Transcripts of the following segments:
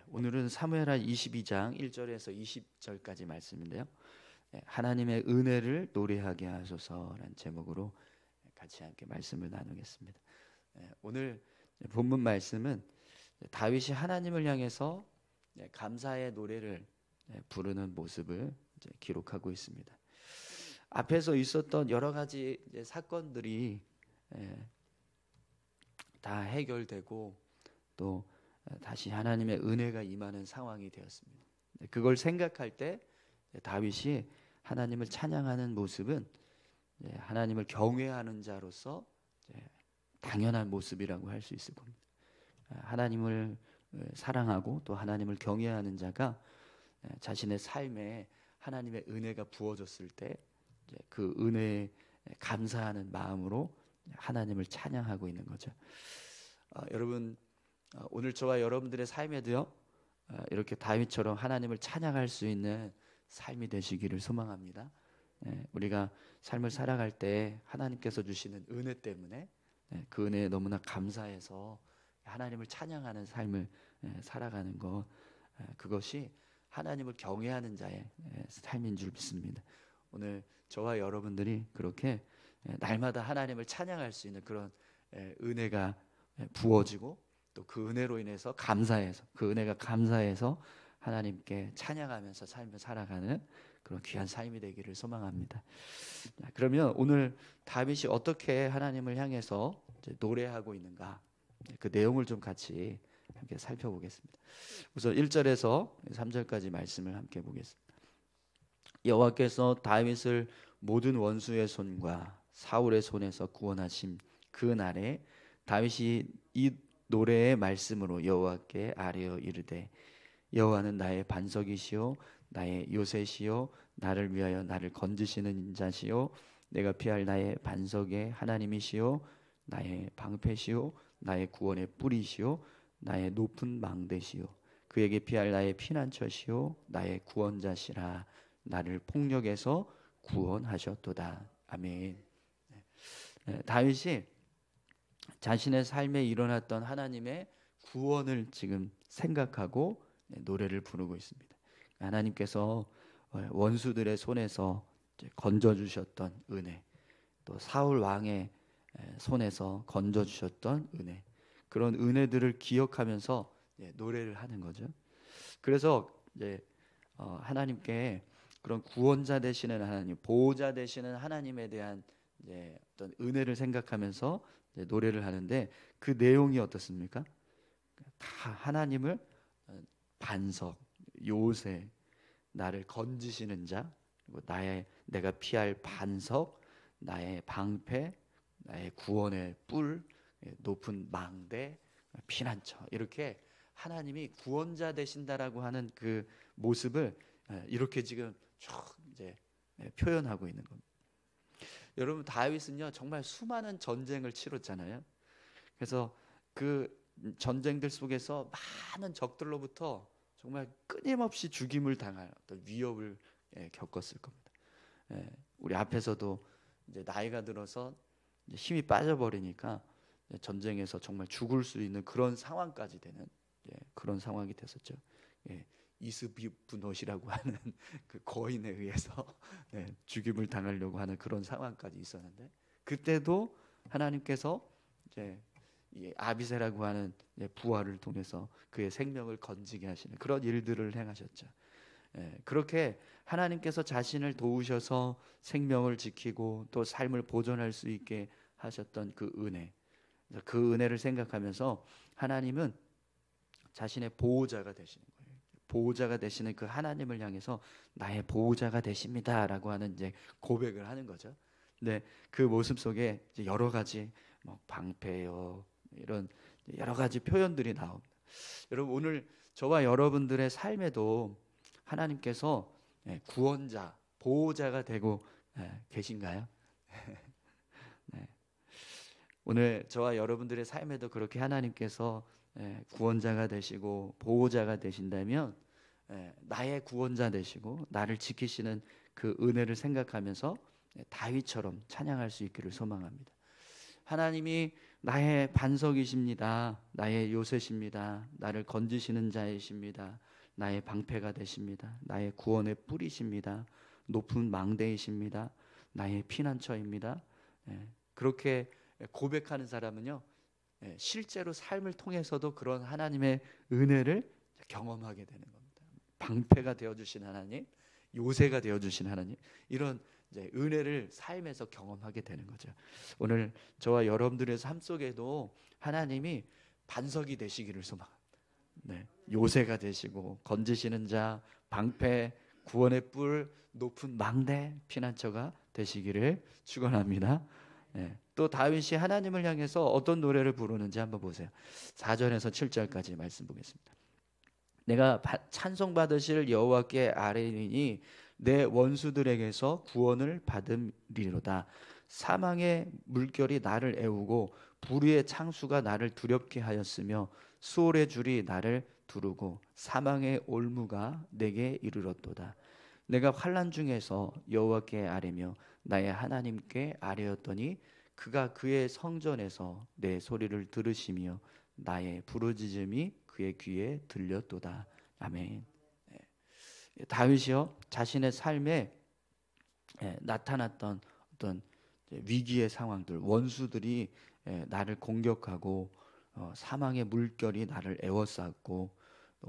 오늘은 사무엘하 22장 1절에서 20절까지 말씀인데요. 하나님의 은혜를 노래하게 하소서라는 제목으로 같이 함께 말씀을 나누겠습니다. 오늘 본문 말씀은 다윗이 하나님을 향해서 감사의 노래를 부르는 모습을 기록하고 있습니다. 앞에서 있었던 여러 가지 사건들이 다 해결되고 또 다시 하나님의 은혜가 임하는 상황이 되었습니다. 그걸 생각할 때 다윗이 하나님을 찬양하는 모습은 하나님을 경외하는 자로서 당연한 모습이라고 할 수 있을 겁니다. 하나님을 사랑하고 또 하나님을 경외하는 자가 자신의 삶에 하나님의 은혜가 부어졌을 때 그 은혜에 감사하는 마음으로 하나님을 찬양하고 있는 거죠. 여러분, 오늘 저와 여러분들의 삶에도요, 이렇게 다윗처럼 하나님을 찬양할 수 있는 삶이 되시기를 소망합니다. 우리가 삶을 살아갈 때 하나님께서 주시는 은혜 때문에 그 은혜에 너무나 감사해서 하나님을 찬양하는 삶을 살아가는 것, 그것이 하나님을 경외하는 자의 삶인 줄 믿습니다. 오늘 저와 여러분들이 그렇게 날마다 하나님을 찬양할 수 있는 그런 은혜가 부어지고 또 그 은혜로 인해서 감사해서 그 은혜가 감사해서 하나님께 찬양하면서 삶을 살아가는 그런 귀한 삶이 되기를 소망합니다. 그러면 오늘 다윗이 어떻게 하나님을 향해서 노래하고 있는가, 그 내용을 좀 같이 함께 살펴보겠습니다. 우선 1절에서 3절까지 말씀을 함께 보겠습니다. 여호와께서 다윗을 모든 원수의 손과 사울의 손에서 구원하신 그 날에 다윗이 이 노래의 말씀으로 여호와께 아뢰어 이르되 여호와는 나의 반석이시요 나의 요새시요 나를 위하여 나를 건지시는 자시요 내가 피할 나의 반석의 하나님이시요 나의 방패시요 나의 구원의 뿌리시요 나의 높은 망대시요 그에게 피할 나의 피난처시요 나의 구원자시라 나를 폭력에서 구원하셨도다. 아멘. 다윗이 자신의 삶에 일어났던 하나님의 구원을 지금 생각하고 노래를 부르고 있습니다. 하나님께서 원수들의 손에서 건져주셨던 은혜, 또 사울 왕의 손에서 건져주셨던 은혜, 그런 은혜들을 기억하면서 노래를 하는 거죠. 그래서 하나님께 그런 구원자 되시는 하나님, 보호자 되시는 하나님에 대한 어떤 은혜를 생각하면서 노래를 하는데 그 내용이 어떻습니까? 다 하나님을 반석, 요새, 나를 건지시는 자, 그리고 내가 피할 반석, 나의 방패, 나의 구원의 뿔, 높은 망대, 피난처, 이렇게 하나님이 구원자 되신다라고 하는 그 모습을 이렇게 지금 쭉 표현하고 있는 겁니다. 여러분, 다윗은요 정말 수많은 전쟁을 치렀잖아요. 그래서 그 전쟁들 속에서 많은 적들로부터 정말 끊임없이 죽임을 당할 어떤 위협을 겪었을 겁니다. 우리 앞에서도 이제 나이가 들어서 이제 힘이 빠져버리니까 전쟁에서 정말 죽을 수 있는 그런 상황까지 되는 그런 상황이 됐었죠. 이스비브노시라고 하는 그 거인에 의해서 죽임을 당하려고 하는 그런 상황까지 있었는데, 그때도 하나님께서 이제 이 아비새라고 하는 부하를 통해서 그의 생명을 건지게 하시는 그런 일들을 행하셨죠. 그렇게 하나님께서 자신을 도우셔서 생명을 지키고 또 삶을 보존할 수 있게 하셨던 그 은혜, 그 은혜를 생각하면서 하나님은 자신의 보호자가 되시는 거예요. 보호자가 되시는 그 하나님을 향해서 나의 보호자가 되십니다라고 하는 이제 고백을 하는 거죠. 근데 그 모습 속에 이제 여러 가지 방패요, 이런 여러 가지 표현들이 나옵니다. 여러분, 오늘 저와 여러분들의 삶에도 하나님께서 구원자, 보호자가 되고 계신가요? 네. 오늘 저와 여러분들의 삶에도 그렇게 하나님께서 구원자가 되시고 보호자가 되신다면 나의 구원자 되시고 나를 지키시는 그 은혜를 생각하면서 다윗처럼 찬양할 수 있기를 소망합니다. 하나님이 나의 반석이십니다. 나의 요새십니다. 나를 건지시는 자이십니다. 나의 방패가 되십니다. 나의 구원의 뿌리십니다. 높은 망대이십니다. 나의 피난처입니다. 그렇게 고백하는 사람은요, 실제로 삶을 통해서도 그런 하나님의 은혜를 경험하게 되는 겁니다. 방패가 되어주신 하나님, 요새가 되어주신 하나님, 이런 이제 은혜를 삶에서 경험하게 되는 거죠. 오늘 저와 여러분들의 삶 속에도 하나님이 반석이 되시기를 소망합니다. 요새가 되시고 건지시는 자, 방패, 구원의 뿔, 높은 망대, 피난처가 되시기를 축원합니다. 또 다윗이 하나님을 향해서 어떤 노래를 부르는지 한번 보세요. 4절에서 7절까지 말씀 보겠습니다. 내가 찬송 받으실 여호와께 아뢰리니 내 원수들에게서 구원을 받음리로다. 사망의 물결이 나를 애우고 불의의 창수가 나를 두렵게 하였으며 수월의 줄이 나를 두르고 사망의 올무가 내게 이르렀도다. 내가 환난 중에서 여호와께 아뢰며 나의 하나님께 아뢰었더니 그가 그의 성전에서 내 소리를 들으시며 나의 부르짖음이 그의 귀에 들렸도다. 아멘. 다윗이요, 자신의 삶에 나타났던 어떤 위기의 상황들, 원수들이 나를 공격하고 사망의 물결이 나를 에워쌌고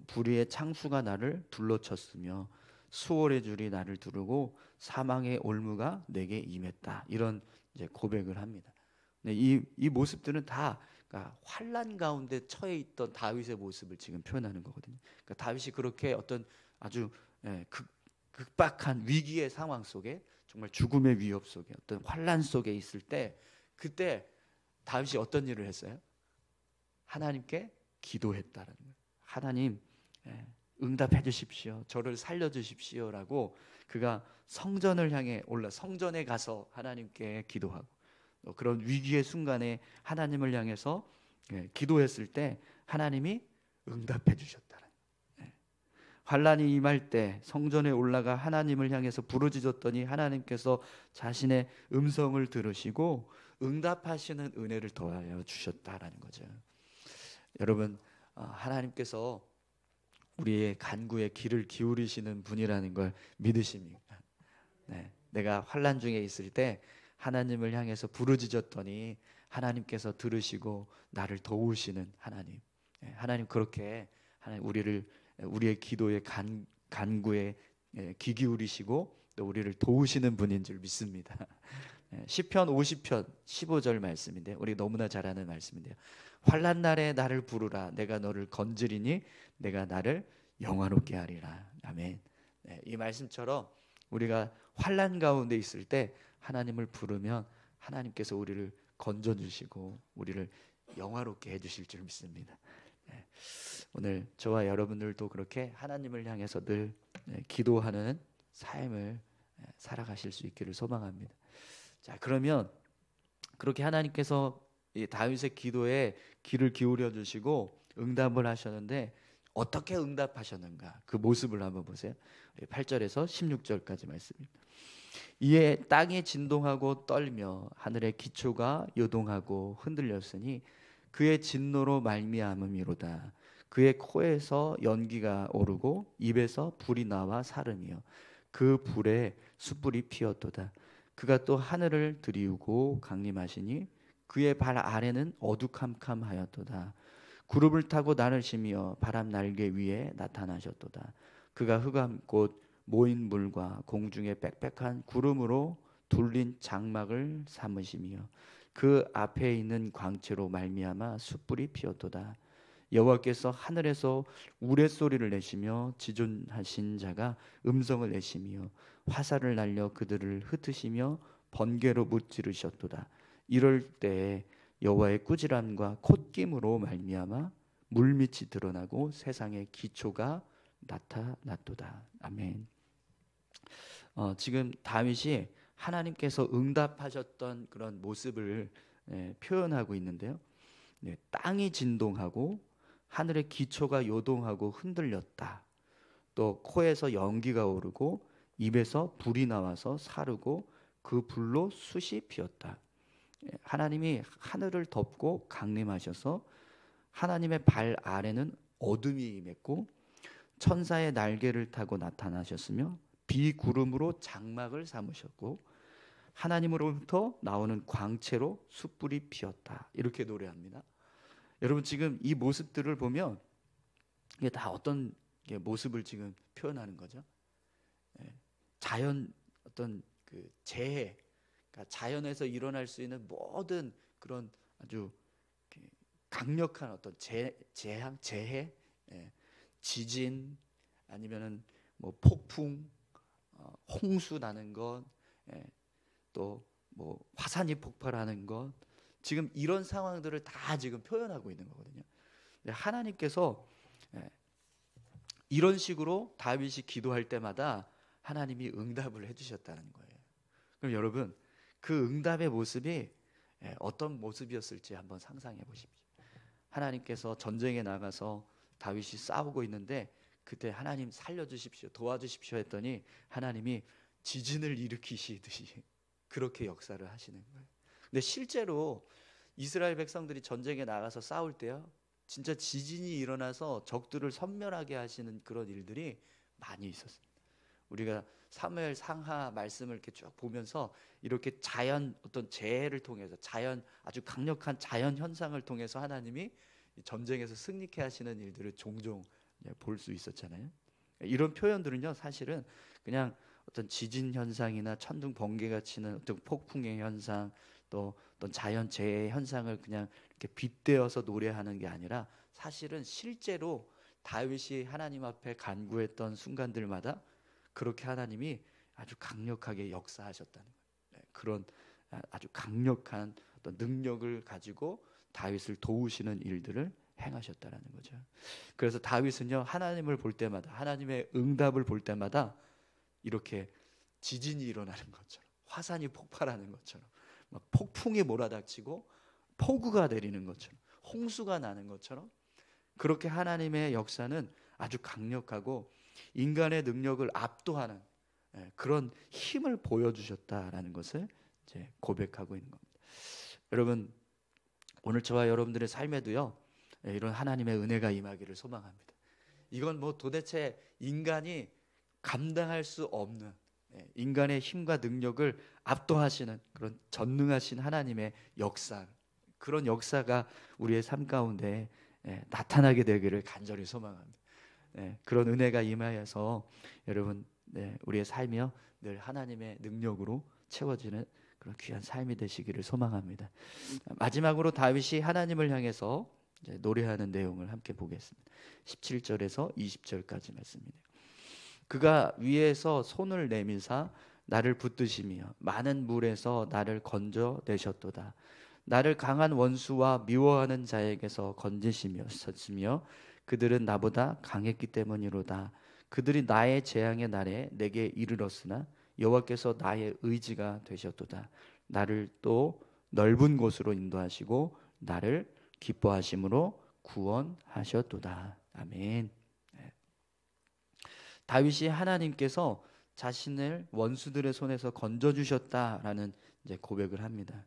불의의 창수가 나를 둘러쳤으며 수월의 줄이 나를 두르고 사망의 올무가 내게 임했다. 이런 이제 고백을 합니다. 이 모습들은 다 그러니까 환난 가운데 처해 있던 다윗의 모습을 지금 표현하는 거거든요. 그러니까 다윗이 그렇게 어떤 아주 극박한 위기의 상황 속에, 정말 죽음의 위협 속에, 어떤 환난 속에 있을 때, 그때 다윗이 어떤 일을 했어요? 하나님께 기도했다라는 거예요. 하나님, 응답해 주십시오. 저를 살려 주십시오라고 그가 성전을 향해 올라 성전에 가서 하나님께 기도하고, 그런 위기의 순간에 하나님을 향해서 기도했을 때 하나님이 응답해 주셨다. 환난이 임할 때 성전에 올라가 하나님을 향해서 부르짖었더니 하나님께서 자신의 음성을 들으시고 응답하시는 은혜를 더하여 주셨다라는 거죠. 여러분, 하나님께서 우리의 간구에 귀를 기울이시는 분이라는 걸 믿으십니까? 내가 환난 중에 있을 때 하나님을 향해서 부르짖었더니 하나님께서 들으시고 나를 도우시는 하나님. 하나님 그렇게 우리의 기도에 간구에 귀 기울이시고 또 우리를 도우시는 분인 줄 믿습니다. 시편 50편 15절 말씀인데, 우리 너무나 잘 아는 말씀인데요. 환난 날에 나를 부르라. 내가 너를 건지리니 내가 나를 영화롭게 하리라. 아멘. 이 말씀처럼 우리가 환난 가운데 있을 때 하나님을 부르면 하나님께서 우리를 건져주시고 우리를 영화롭게 해주실 줄 믿습니다. 오늘 저와 여러분들도 그렇게 하나님을 향해서 늘 기도하는 삶을 살아가실 수 있기를 소망합니다. 자, 그러면 그렇게 하나님께서 이 다윗의 기도에 귀를 기울여 주시고 응답을 하셨는데 어떻게 응답하셨는가, 그 모습을 한번 보세요. 8절에서 16절까지 말씀입니다. 이에 땅이 진동하고 떨며 하늘의 기초가 요동하고 흔들렸으니 그의 진노로 말미암음이로다. 그의 코에서 연기가 오르고 입에서 불이 나와 사르며 그 불에 숯불이 피었도다. 그가 또 하늘을 들이우고 강림하시니 그의 발 아래는 어두캄캄하였도다. 구름을 타고 나르시며 바람 날개 위에 나타나셨도다. 그가 흑암꽃 모인 물과 공중의 빽빽한 구름으로 둘린 장막을 삼으시며 그 앞에 있는 광채로 말미암아 숯불이 피었도다. 여호와께서 하늘에서 우레소리를 내시며 지존하신 자가 음성을 내시며 화살을 날려 그들을 흩으시며 번개로 무찌르셨도다. 이럴 때에 여호와의 꾸지람과 콧김으로 말미암아 물밑이 드러나고 세상의 기초가 나타났도다. 아멘. 지금 다윗이 하나님께서 응답하셨던 그런 모습을 표현하고 있는데요. 땅이 진동하고 하늘의 기초가 요동하고 흔들렸다. 또 코에서 연기가 오르고 입에서 불이 나와서 사르고 그 불로 숯이 피었다. 하나님이 하늘을 덮고 강림하셔서 하나님의 발 아래는 어둠이 임했고 천사의 날개를 타고 나타나셨으며 비구름으로 장막을 삼으셨고 하나님으로부터 나오는 광채로 숯불이 피었다. 이렇게 노래합니다. 여러분 지금 이 모습들을 보면 이게 다 어떤 모습을 지금 표현하는 거죠? 자연 어떤 그 재해, 그러니까 자연에서 일어날 수 있는 모든 그런 아주 강력한 어떤 재앙, 재해, 지진 아니면은 뭐 폭풍, 홍수 나는 것, 또 뭐 화산이 폭발하는 것, 지금 이런 상황들을 다 지금 표현하고 있는 거거든요. 하나님께서 이런 식으로 다윗이 기도할 때마다 하나님이 응답을 해주셨다는 거예요. 그럼 여러분 그 응답의 모습이 어떤 모습이었을지 한번 상상해 보십시오. 하나님께서 전쟁에 나가서 다윗이 싸우고 있는데 그때 하나님 살려주십시오, 도와주십시오 했더니 하나님이 지진을 일으키시듯이 그렇게 역사를 하시는 거예요. 근데 실제로 이스라엘 백성들이 전쟁에 나가서 싸울 때요, 진짜 지진이 일어나서 적들을 섬멸하게 하시는 그런 일들이 많이 있었습니다. 우리가 사무엘 상하 말씀을 이렇게 쭉 보면서 이렇게 자연 어떤 재해를 통해서 자연 아주 강력한 자연 현상을 통해서 하나님이 전쟁에서 승리케 하시는 일들을 종종 볼 수 있었잖아요. 이런 표현들은요 사실은 그냥 어떤 지진 현상이나 천둥 번개가 치는 어떤 폭풍의 현상, 또 어떤 자연 재해 현상을 그냥 이렇게 빗대어서 노래하는 게 아니라 사실은 실제로 다윗이 하나님 앞에 간구했던 순간들마다 그렇게 하나님이 아주 강력하게 역사하셨다는 거예요. 그런 아주 강력한 어떤 능력을 가지고 다윗을 도우시는 일들을 행하셨다라는 거죠. 그래서 다윗은요 하나님을 볼 때마다, 하나님의 응답을 볼 때마다 이렇게 지진이 일어나는 것처럼, 화산이 폭발하는 것처럼, 막 폭풍이 몰아닥치고 폭우가 내리는 것처럼, 홍수가 나는 것처럼, 그렇게 하나님의 역사는 아주 강력하고 인간의 능력을 압도하는 그런 힘을 보여주셨다라는 것을 이제 고백하고 있는 겁니다. 여러분 오늘 저와 여러분들의 삶에도요 이런 하나님의 은혜가 임하기를 소망합니다. 이건 뭐 도대체 인간이 감당할 수 없는, 인간의 힘과 능력을 압도하시는 그런 전능하신 하나님의 역사, 그런 역사가 우리의 삶 가운데 나타나게 되기를 간절히 소망합니다. 그런 은혜가 임하여서 여러분 우리의 삶이요 늘 하나님의 능력으로 채워지는 그런 귀한 삶이 되시기를 소망합니다. 마지막으로 다윗이 하나님을 향해서 이제 노래하는 내용을 함께 보겠습니다. 17절에서 20절까지 말씀입니다. 그가 위에서 손을 내미사 나를 붙드시며 많은 물에서 나를 건져내셨도다. 나를 강한 원수와 미워하는 자에게서 건지시며 그들은 나보다 강했기 때문이로다. 그들이 나의 재앙의 날에 내게 이르렀으나 여호와께서 나의 의지가 되셨도다. 나를 또 넓은 곳으로 인도하시고 나를 기뻐하심으로 구원하셨도다. 아멘. 다윗이 하나님께서 자신을 원수들의 손에서 건져주셨다라는 이제 고백을 합니다.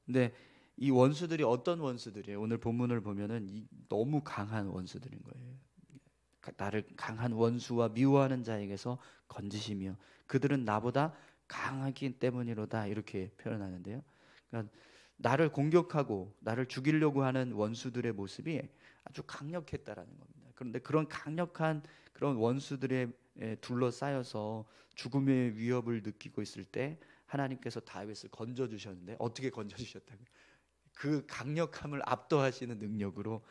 근데 이 원수들이 어떤 원수들이에요? 오늘 본문을 보면은 너무 강한 원수들인 거예요. 나를 강한 원수와 미워하는 자에게서 건지시며 그들은 나보다 강하기 때문이로다, 이렇게 표현하는데요. 그러니까 나를 공격하고 나를 죽이려고 하는 원수들의 모습이 아주 강력했다라는 겁니다. 그런데 그런 강력한 그런 원수들에 둘러싸여서 죽음의 위협을 느끼고 있을 때 하나님께서 다윗을 건져주셨는데, 어떻게 건져주셨다고요? 그 강력함을 압도하시는 능력으로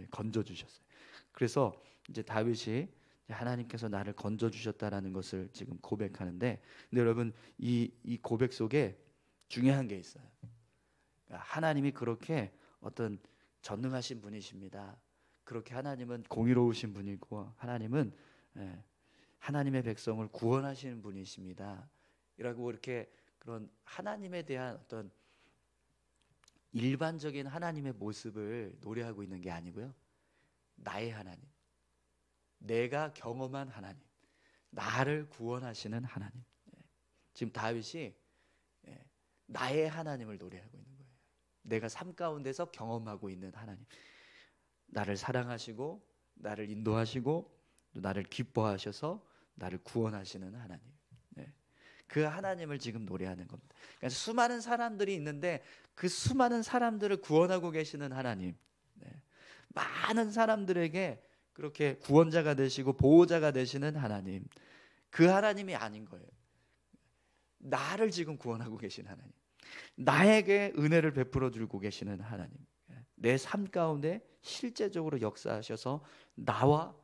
건져주셨어요. 그래서 이제 다윗이 하나님께서 나를 건져주셨다라는 것을 지금 고백하는데, 근데 여러분 이 고백 속에 중요한 게 있어요. 하나님이 그렇게 어떤 전능하신 분이십니다. 그렇게 하나님은 공의로우신 분이고 하나님은 하나님의 백성을 구원하시는 분이십니다. 이라고 이렇게 그런 하나님에 대한 어떤 일반적인 하나님의 모습을 노래하고 있는 게 아니고요. 나의 하나님, 내가 경험한 하나님, 나를 구원하시는 하나님. 지금 다윗이 나의 하나님을 노래하고 있는 거예요. 내가 삶 가운데서 경험하고 있는 하나님, 나를 사랑하시고 나를 인도하시고 또 나를 기뻐하셔서 나를 구원하시는 하나님, 그 하나님을 지금 노래하는 겁니다. 그러니까 수많은 사람들이 있는데 그 수많은 사람들을 구원하고 계시는 하나님, 많은 사람들에게 그렇게 구원자가 되시고 보호자가 되시는 하나님, 그 하나님이 아닌 거예요. 나를 지금 구원하고 계신 하나님, 나에게 은혜를 베풀어 주고 계시는 하나님, 내 삶 가운데 실제적으로 역사하셔서 나와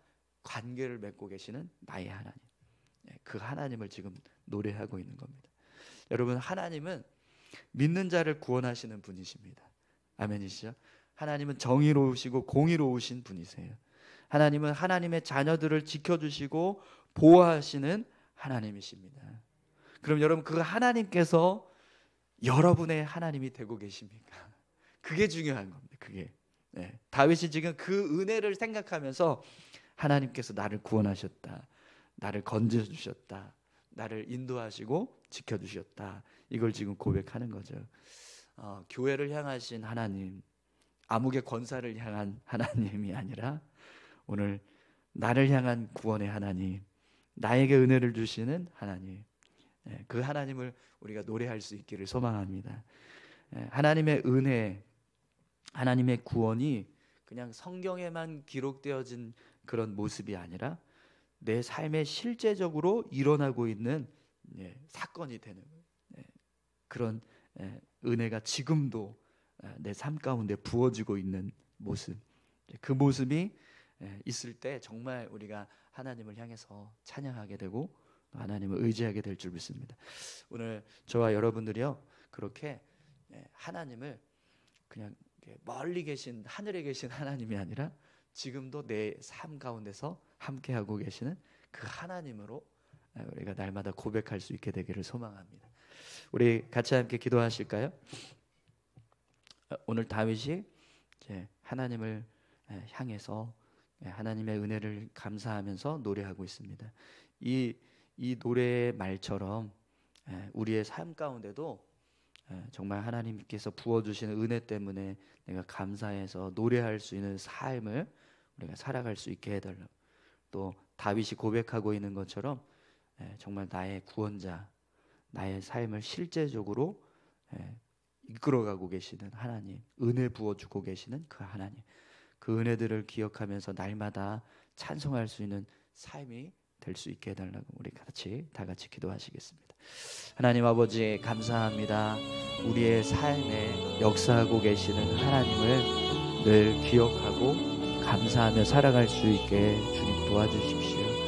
관계를 맺고 계시는 나의 하나님, 그 하나님을 지금 노래하고 있는 겁니다. 여러분, 하나님은 믿는 자를 구원하시는 분이십니다. 아멘이시죠? 하나님은 정의로우시고 공의로우신 분이세요. 하나님은 하나님의 자녀들을 지켜주시고 보호하시는 하나님이십니다. 그럼 여러분, 그 하나님께서 여러분의 하나님이 되고 계십니까? 그게 중요한 겁니다. 그게. 다윗이 지금 그 은혜를 생각하면서 하나님께서 나를 구원하셨다, 나를 건져주셨다, 나를 인도하시고 지켜주셨다, 이걸 지금 고백하는 거죠. 교회를 향하신 하나님, 암흑의 권사를 향한 하나님이 아니라 오늘 나를 향한 구원의 하나님, 나에게 은혜를 주시는 하나님, 그 하나님을 우리가 노래할 수 있기를 소망합니다. 하나님의 은혜, 하나님의 구원이 그냥 성경에만 기록되어진 그런 모습이 아니라 내 삶에 실제적으로 일어나고 있는 사건이 되는 그런 은혜가 지금도 내 삶 가운데 부어지고 있는 모습, 그 모습이 있을 때 정말 우리가 하나님을 향해서 찬양하게 되고 하나님을 의지하게 될 줄 믿습니다. 오늘 저와 여러분들이요, 그렇게 하나님을 그냥 멀리 계신 하늘에 계신 하나님이 아니라 지금도 내 삶 가운데서 함께하고 계시는 그 하나님으로 우리가 날마다 고백할 수 있게 되기를 소망합니다. 우리 같이 함께 기도하실까요? 오늘 다윗이 이제 하나님을 향해서 하나님의 은혜를 감사하면서 노래하고 있습니다. 이 노래의 말처럼 우리의 삶 가운데도 정말 하나님께서 부어주시는 은혜 때문에 내가 감사해서 노래할 수 있는 삶을 우리가 살아갈 수 있게 해달라고, 또 다윗이 고백하고 있는 것처럼 정말 나의 구원자, 나의 삶을 실제적으로 이끌어가고 계시는 하나님, 은혜 부어주고 계시는 그 하나님, 그 은혜들을 기억하면서 날마다 찬송할 수 있는 삶이 될 수 있게 해달라고 우리 다 같이 기도하시겠습니다. 하나님 아버지, 감사합니다. 우리의 삶에 역사하고 계시는 하나님을 늘 기억하고 감사하며 살아갈 수 있게 주님 도와주십시오.